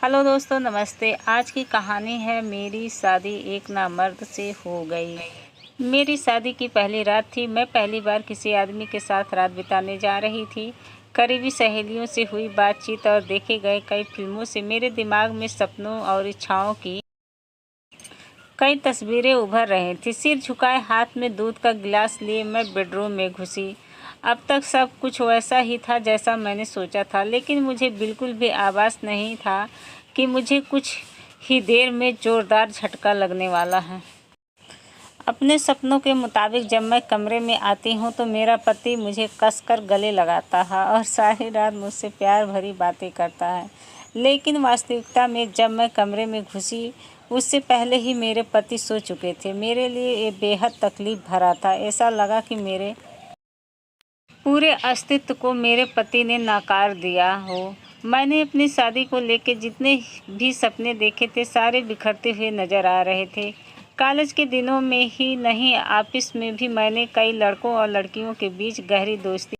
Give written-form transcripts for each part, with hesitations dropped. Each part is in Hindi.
हेलो दोस्तों, नमस्ते। आज की कहानी है मेरी शादी एक नामर्द से हो गई। मेरी शादी की पहली रात थी। मैं पहली बार किसी आदमी के साथ रात बिताने जा रही थी। करीबी सहेलियों से हुई बातचीत और देखे गए कई फिल्मों से मेरे दिमाग में सपनों और इच्छाओं की कई तस्वीरें उभर रही थी। सिर झुकाए हाथ में दूध का गिलास लिए मैं बेडरूम में घुसी। अब तक सब कुछ वैसा ही था जैसा मैंने सोचा था, लेकिन मुझे बिल्कुल भी आभास नहीं था कि मुझे कुछ ही देर में ज़ोरदार झटका लगने वाला है। अपने सपनों के मुताबिक जब मैं कमरे में आती हूँ तो मेरा पति मुझे कसकर गले लगाता है और सारी रात मुझसे प्यार भरी बातें करता है। लेकिन वास्तविकता में जब मैं कमरे में घुसी उससे पहले ही मेरे पति सो चुके थे। मेरे लिए ये बेहद तकलीफ भरा था। ऐसा लगा कि मेरे पूरे अस्तित्व को मेरे पति ने नकार दिया हो। मैंने अपनी शादी को लेकर जितने भी सपने देखे थे सारे बिखरते हुए नजर आ रहे थे। कॉलेज के दिनों में ही नहीं, ऑफिस में भी मैंने कई लड़कों और लड़कियों के बीच गहरी दोस्ती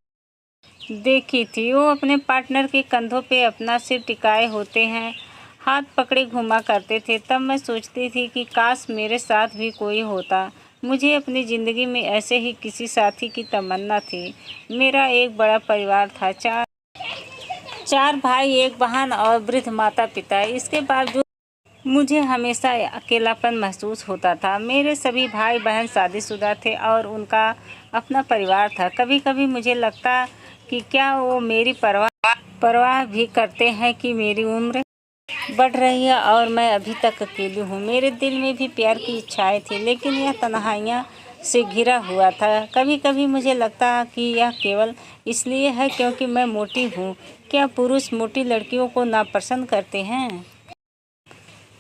देखी थी। वो अपने पार्टनर के कंधों पे अपना सिर टिकाए होते हैं, हाथ पकड़े घुमा करते थे। तब मैं सोचती थी कि काश मेरे साथ भी कोई होता। मुझे अपनी ज़िंदगी में ऐसे ही किसी साथी की तमन्ना थी। मेरा एक बड़ा परिवार था, चार भाई, एक बहन और वृद्ध माता पिता। इसके बावजूद मुझे हमेशा अकेलापन महसूस होता था। मेरे सभी भाई बहन शादीशुदा थे और उनका अपना परिवार था। कभी कभी मुझे लगता कि क्या वो मेरी परवाह भी करते हैं कि मेरी उम्र बढ़ रही है और मैं अभी तक अकेली हूँ। मेरे दिल में भी प्यार की इच्छाएं थी, लेकिन यह तन्हाइयाँ से घिरा हुआ था। कभी कभी मुझे लगता कि यह केवल इसलिए है क्योंकि मैं मोटी हूँ। क्या पुरुष मोटी लड़कियों को नापसंद करते हैं?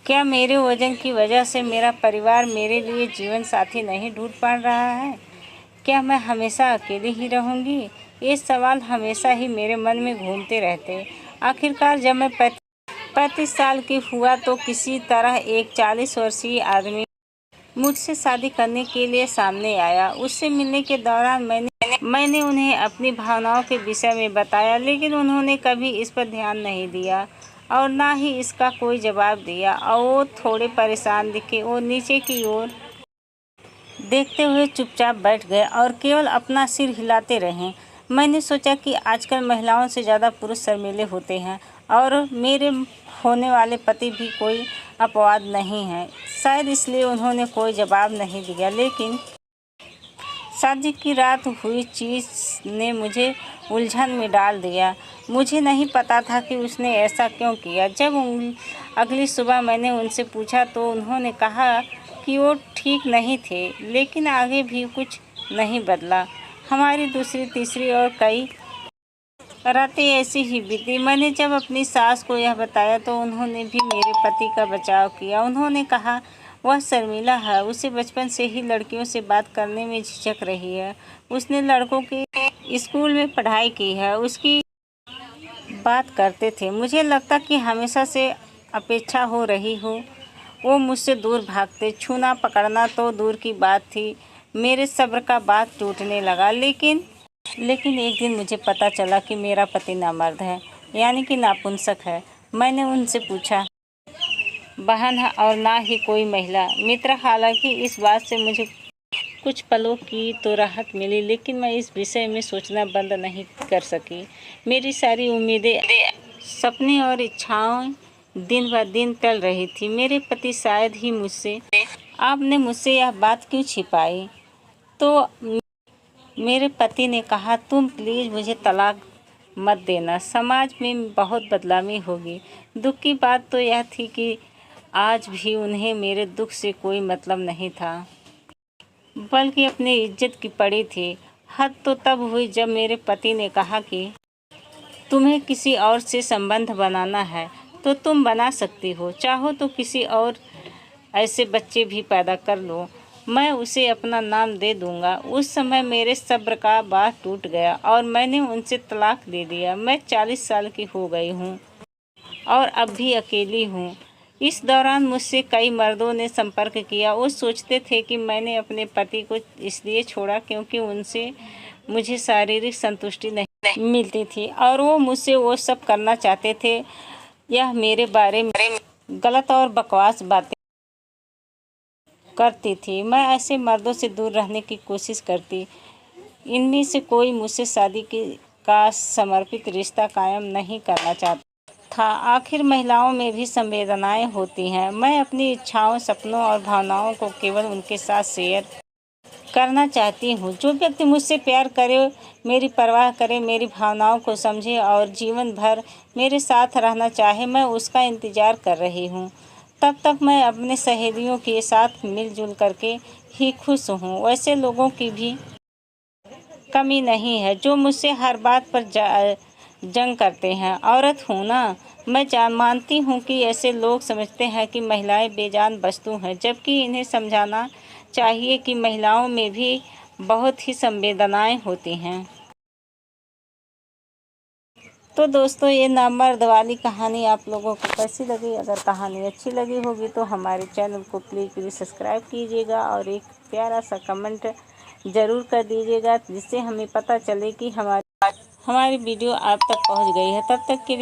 क्या मेरे वजन की वजह से मेरा परिवार मेरे लिए जीवन साथी नहीं ढूंढ पा रहा है? क्या मैं हमेशा अकेली ही रहूँगी? ये सवाल हमेशा ही मेरे मन में घूमते रहते। आखिरकार जब मैं 35 साल की हुआ तो किसी तरह एक 40 वर्षीय आदमी मुझसे शादी करने के लिए सामने आया। उससे मिलने के दौरान मैंने उन्हें अपनी भावनाओं के विषय में बताया, लेकिन उन्होंने कभी इस पर ध्यान नहीं दिया और ना ही इसका कोई जवाब दिया। और वो थोड़े परेशान दिखे। वो नीचे की ओर देखते हुए चुपचाप बैठ गए और केवल अपना सिर हिलाते रहे। मैंने सोचा कि आजकल महिलाओं से ज़्यादा पुरुष शर्मीले होते हैं और मेरे होने वाले पति भी कोई अपवाद नहीं है। शायद इसलिए उन्होंने कोई जवाब नहीं दिया। लेकिन शादी की रात हुई चीज़ ने मुझे उलझन में डाल दिया। मुझे नहीं पता था कि उसने ऐसा क्यों किया। जब अगली सुबह मैंने उनसे पूछा तो उन्होंने कहा कि वो ठीक नहीं थे, लेकिन आगे भी कुछ नहीं बदला। हमारी दूसरी, तीसरी और कई रातें ऐसी ही बीती। मैंने जब अपनी सास को यह बताया तो उन्होंने भी मेरे पति का बचाव किया। उन्होंने कहा वह शर्मीला है, उसे बचपन से ही लड़कियों से बात करने में झिझक रही है। उसने लड़कों के स्कूल में पढ़ाई की है, उसकी बात करते थे। मुझे लगता कि हमेशा से अपेक्षा हो रही हो। वो मुझसे दूर भागते। छूना पकड़ना तो दूर की बात थी। मेरे सब्र का बाँध टूटने लगा। लेकिन एक दिन मुझे पता चला कि मेरा पति नामर्द है, यानी कि नापुंसक है। मैंने उनसे पूछा, बहन है और ना ही कोई महिला मित्र। हालांकि इस बात से मुझे कुछ पलों की तो राहत मिली, लेकिन मैं इस विषय में सोचना बंद नहीं कर सकी। मेरी सारी उम्मीदें, सपने और इच्छाएं दिन ब दिन टल रही थी। मेरे पति शायद ही आपने मुझसे यह बात क्यों छिपाई? तो मेरे पति ने कहा, तुम प्लीज़ मुझे तलाक मत देना, समाज में बहुत बदनामी होगी। दुख की बात तो यह थी कि आज भी उन्हें मेरे दुख से कोई मतलब नहीं था, बल्कि अपनी इज्जत की पड़ी थी। हद तो तब हुई जब मेरे पति ने कहा कि तुम्हें किसी और से संबंध बनाना है तो तुम बना सकती हो, चाहो तो किसी और ऐसे बच्चे भी पैदा कर लो, मैं उसे अपना नाम दे दूंगा। उस समय मेरे सब्र का बाँध टूट गया और मैंने उनसे तलाक दे दिया। मैं 40 साल की हो गई हूँ और अब भी अकेली हूँ। इस दौरान मुझसे कई मर्दों ने संपर्क किया। वो सोचते थे कि मैंने अपने पति को इसलिए छोड़ा क्योंकि उनसे मुझे शारीरिक संतुष्टि नहीं मिलती थी और वो मुझसे वो सब करना चाहते थे यह मेरे बारे में गलत और बकवास बातें करती थी। मैं ऐसे मर्दों से दूर रहने की कोशिश करती। इनमें से कोई मुझसे शादी का समर्पित रिश्ता कायम नहीं करना चाहता था। आखिर महिलाओं में भी संवेदनाएं होती हैं। मैं अपनी इच्छाओं, सपनों और भावनाओं को केवल उनके साथ शेयर करना चाहती हूँ। जो व्यक्ति मुझसे प्यार करे, मेरी परवाह करे, मेरी भावनाओं को समझे और जीवन भर मेरे साथ रहना चाहे, मैं उसका इंतज़ार कर रही हूँ। तब तक मैं अपने सहेलियों के साथ मिलजुल करके ही खुश हूँ। वैसे लोगों की भी कमी नहीं है जो मुझसे हर बात पर जंग करते हैं। औरत हूँ ना, मैं मानती हूँ कि ऐसे लोग समझते हैं कि महिलाएं बेजान वस्तु हैं, जबकि इन्हें समझाना चाहिए कि महिलाओं में भी बहुत ही संवेदनाएं होती हैं। तो दोस्तों, ये नामर्द वाली कहानी आप लोगों को कैसी लगी? अगर कहानी अच्छी लगी होगी तो हमारे चैनल को प्लीज़ सब्सक्राइब कीजिएगा और एक प्यारा सा कमेंट ज़रूर कर दीजिएगा, जिससे हमें पता चले कि हमारी वीडियो आप तक पहुंच गई है। तब तक के लिए